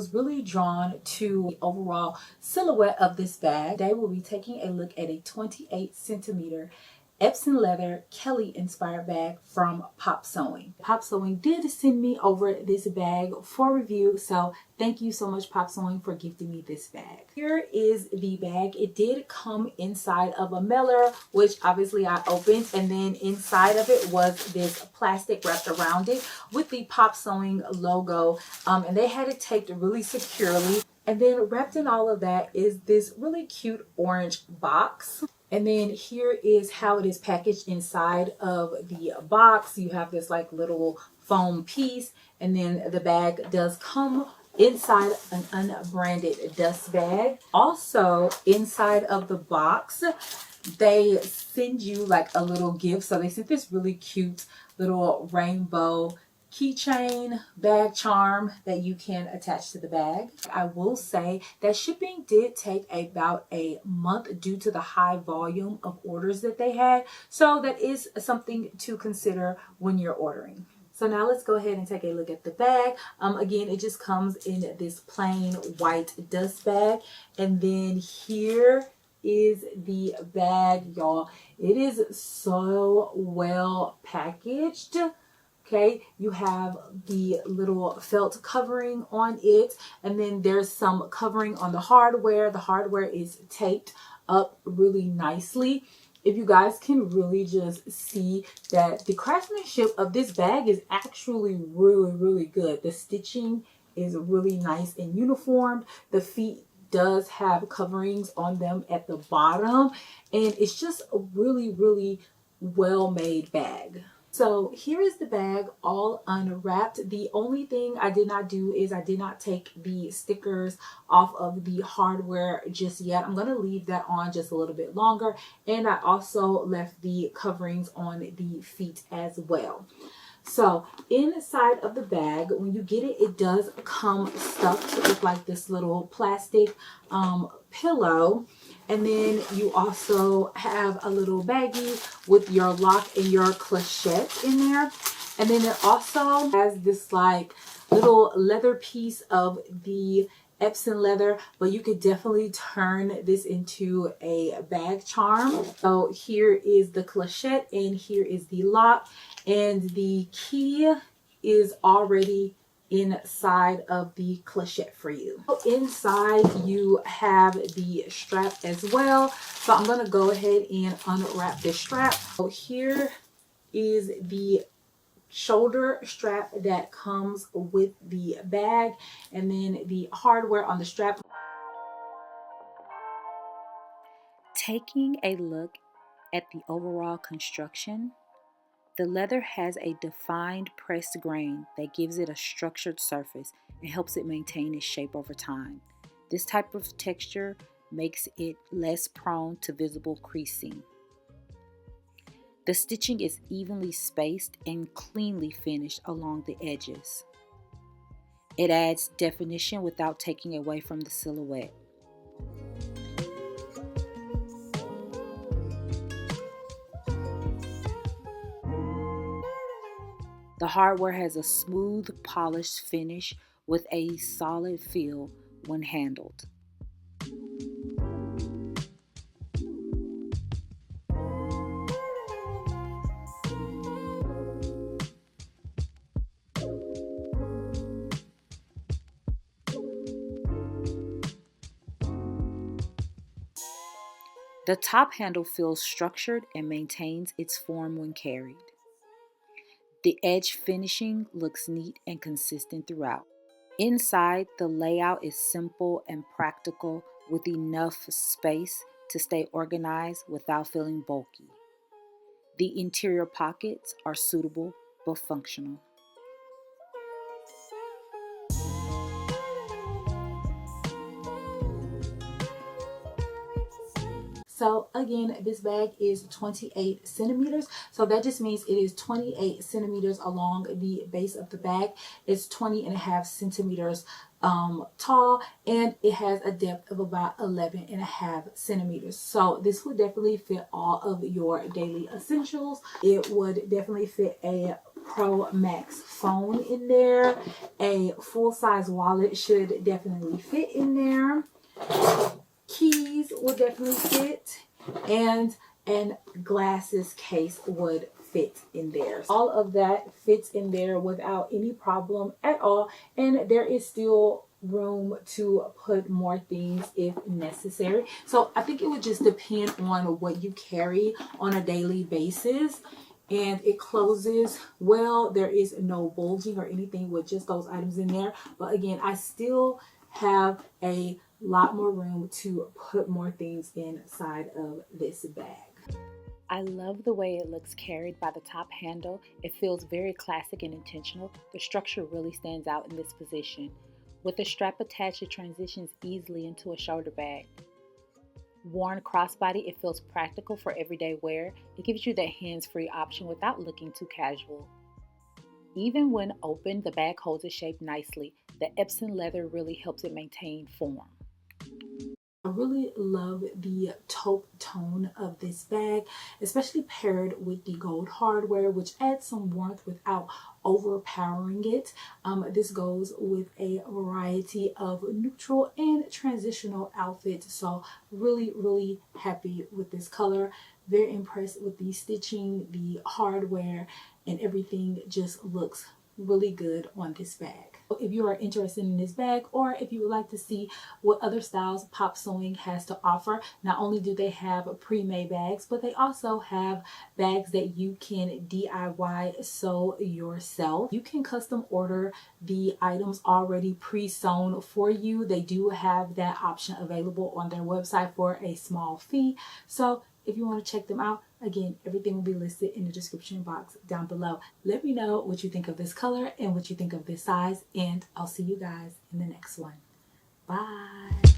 Was really drawn to the overall silhouette of this bag. Today we'll be taking a look at a 28 centimeter Epsom leather Kelly inspired bag from Popsewing. Popsewing did send me over this bag for review, so thank you so much Popsewing for gifting me this bag. Here is the bag. It did come inside of a mailer, which obviously I opened, and then inside of it was this plastic wrapped around it with the Popsewing logo, and they had it taped really securely. And then wrapped in all of that is this really cute orange box. And then here is how it is packaged inside of the box. You have this like little foam piece, and then the bag does come inside an unbranded dust bag. Also inside of the box, they send you like a little gift. So they sent this really cute little rainbow keychain bag charm that you can attach to the bag. I will say that shipping did take about a month due to the high volume of orders that they had, so that is something to consider when you're ordering. So now let's go ahead and take a look at the bag. Again, it just comes in this plain white dust bag, and then here is the bag, y'all. It is so well packaged. Okay, you have the little felt covering on it, and then there's some covering on the hardware. The hardware is taped up really nicely. If you guys can really just see that the craftsmanship of this bag is actually really good. The stitching is really nice and uniformed. The feet does have coverings on them at the bottom, and it's just a really well made bag. So here is the bag all unwrapped. The only thing I did not do is I did not take the stickers off of the hardware just yet. I'm going to leave that on just a little bit longer. And I also left the coverings on the feet as well. So inside of the bag, when you get it, it does come stuffed with like this little plastic pillow. And then you also have a little baggie with your lock and your clochette in there. And then it also has this like little leather piece of the Epsom leather, but you could definitely turn this into a bag charm. So here is the clochette and here is the lock, and the key is already inside of the clochette for you. Inside you have the strap as well, so I'm going to go ahead and unwrap this strap. So here is the shoulder strap that comes with the bag, and then the hardware on the strap. Taking a look at the overall construction, the leather has a defined pressed grain that gives it a structured surface and helps it maintain its shape over time. This type of texture makes it less prone to visible creasing. The stitching is evenly spaced and cleanly finished along the edges. It adds definition without taking away from the silhouette. The hardware has a smooth, polished finish with a solid feel when handled. The top handle feels structured and maintains its form when carried. The edge finishing looks neat and consistent throughout. Inside, the layout is simple and practical with enough space to stay organized without feeling bulky. The interior pockets are suitable but functional. So again, this bag is 28 centimeters. So that just means it is 28 centimeters along the base of the bag. It's 20 and a half centimeters tall, and it has a depth of about 11.5 centimeters. So this would definitely fit all of your daily essentials. It would definitely fit a Pro Max phone in there. A full-size wallet should definitely fit in there. Keys would definitely fit, and an glasses case would fit in there. All of that fits in there without any problem at all, and there is still room to put more things if necessary. So I think it would just depend on what you carry on a daily basis. And it closes well. There is no bulging or anything with just those items in there. But again, I still have a lot more room to put more things inside of this bag. I love the way it looks carried by the top handle. It feels very classic and intentional. The structure really stands out in this position. With the strap attached, it transitions easily into a shoulder bag. Worn crossbody, it feels practical for everyday wear. It gives you that hands-free option without looking too casual. Even when open, the bag holds its shape nicely. The Epsom leather really helps it maintain form. I really love the taupe tone of this bag, especially paired with the gold hardware, which adds some warmth without overpowering it. This goes with a variety of neutral and transitional outfits. So really happy with this color. Very impressed with the stitching, the hardware, and everything just looks really good on this bag. If you are interested in this bag, or if you would like to see what other styles Popsewing has to offer, not only do they have pre-made bags, but they also have bags that you can DIY sew yourself. You can custom order the items already pre-sewn for you. They do have that option available on their website for a small fee. So if you want to check them out, again, everything will be listed in the description box down below. Let me know what you think of this color and what you think of this size, and I'll see you guys in the next one. Bye.